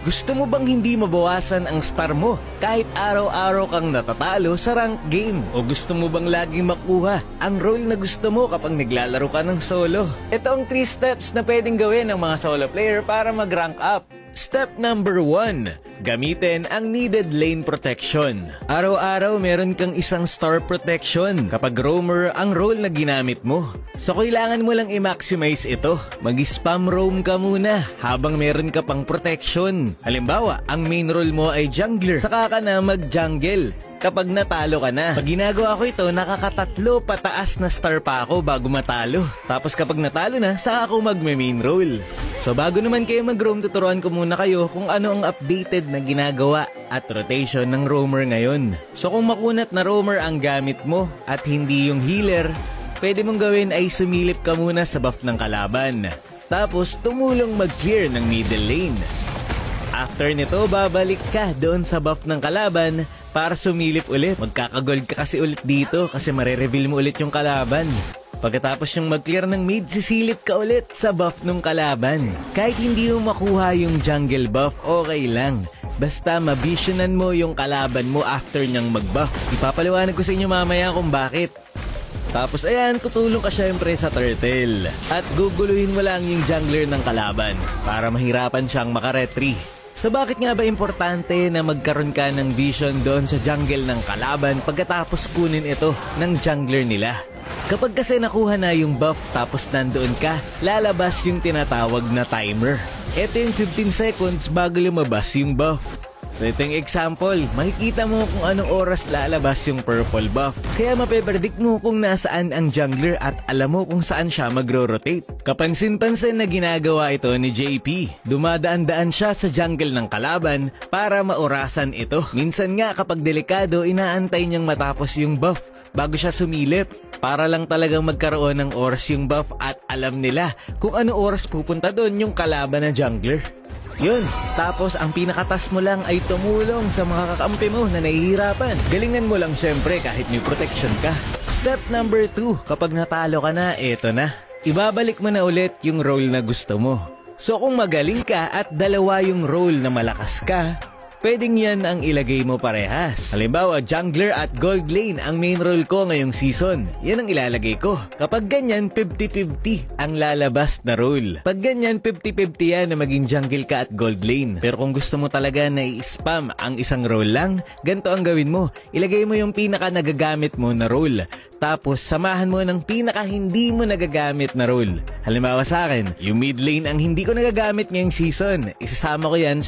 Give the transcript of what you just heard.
Gusto mo bang hindi mabawasan ang star mo kahit araw-araw kang natatalo sa rank game? O gusto mo bang laging makuha ang role na gusto mo kapag naglalaro ka ng solo? Ito ang 3 steps na pwedeng gawin ng mga solo player para mag-rank up. Step number 1. Gamitin ang needed lane protection. Araw-araw meron kang isang star protection kapag roamer ang role na ginamit mo. So kailangan mo lang i-maximize ito. Mag-spam roam ka muna habang meron ka pang protection. Halimbawa, ang main role mo ay jungler, saka ka na mag-jungle kapag natalo ka na. Pag ginagawa ko ito, nakakatatlo pataas na star pa ako bago matalo. Tapos kapag natalo na, saka ako mag-main role. So bago naman kayo mag-roam, tuturuan ko muna kayo kung ano ang updated na ginagawa at rotation ng roamer ngayon. So kung makunat na roamer ang gamit mo at hindi yung healer, pwede mong gawin ay sumilip ka muna sa buff ng kalaban. Tapos tumulong mag-clear ng middle lane. After nito, babalik ka doon sa buff ng kalaban para sumilip ulit. Magkakagold ka kasi ulit dito kasi marereveal mo ulit yung kalaban. Pagkatapos yung mag-clear ng mid, sisilip ka ulit sa buff ng kalaban. Kahit hindi mo makuha yung jungle buff, okay lang. Basta mabisionan mo yung kalaban mo after niyang mag-buff. Ipapaliwanag ko sa inyo mamaya kung bakit. Tapos ayan, tutulong ka syempre sa turtle. At guguluhin mo lang yung jungler ng kalaban para mahirapan siyang makaretry. So bakit nga ba importante na magkaroon ka ng vision doon sa jungle ng kalaban pagkatapos kunin ito ng jungler nila? Kapag kasi nakuha na yung buff tapos nandoon ka, lalabas yung tinatawag na timer. Ito yung 15 seconds bago lumabas yung buff. So ito yung example, makikita mo kung anong oras lalabas yung purple buff. Kaya mapepredict mo kung nasaan ang jungler at alam mo kung saan siya magro-rotate. Kapansin-pansin na ginagawa ito ni JP. Dumadaan-daan siya sa jungle ng kalaban para maorasan ito. Minsan nga kapag delikado, inaantay niyang matapos yung buff bago siya sumilip. Para lang talagang magkaroon ng oras yung buff at alam nila kung ano oras pupunta doon yung kalaban na jungler. Yun, tapos ang pinakatas mo lang ay tumulong sa mga kakampi mo na nahihirapan. Galingan mo lang syempre kahit may protection ka. Step number 2, kapag natalo ka na, eto na. Ibabalik mo na ulit yung role na gusto mo. So kung magaling ka at dalawa yung role na malakas ka, pwedeng yan ang ilagay mo parehas. Halimbawa, jungler at gold lane ang main role ko ngayong season. Yan ang ilalagay ko. Kapag ganyan, 50-50 ang lalabas na role. Pag ganyan, 50-50 yan na maging jungle ka at gold lane. Pero kung gusto mo talaga na i-spam ang isang role lang, ganito ang gawin mo. Ilagay mo yung pinaka nagagamit mo na role. Tapos, samahan mo ng pinaka hindi mo nagagamit na role. Halimbawa sa akin, yung mid lane ang hindi ko nagagamit ngayong season. Isasama ko yan sa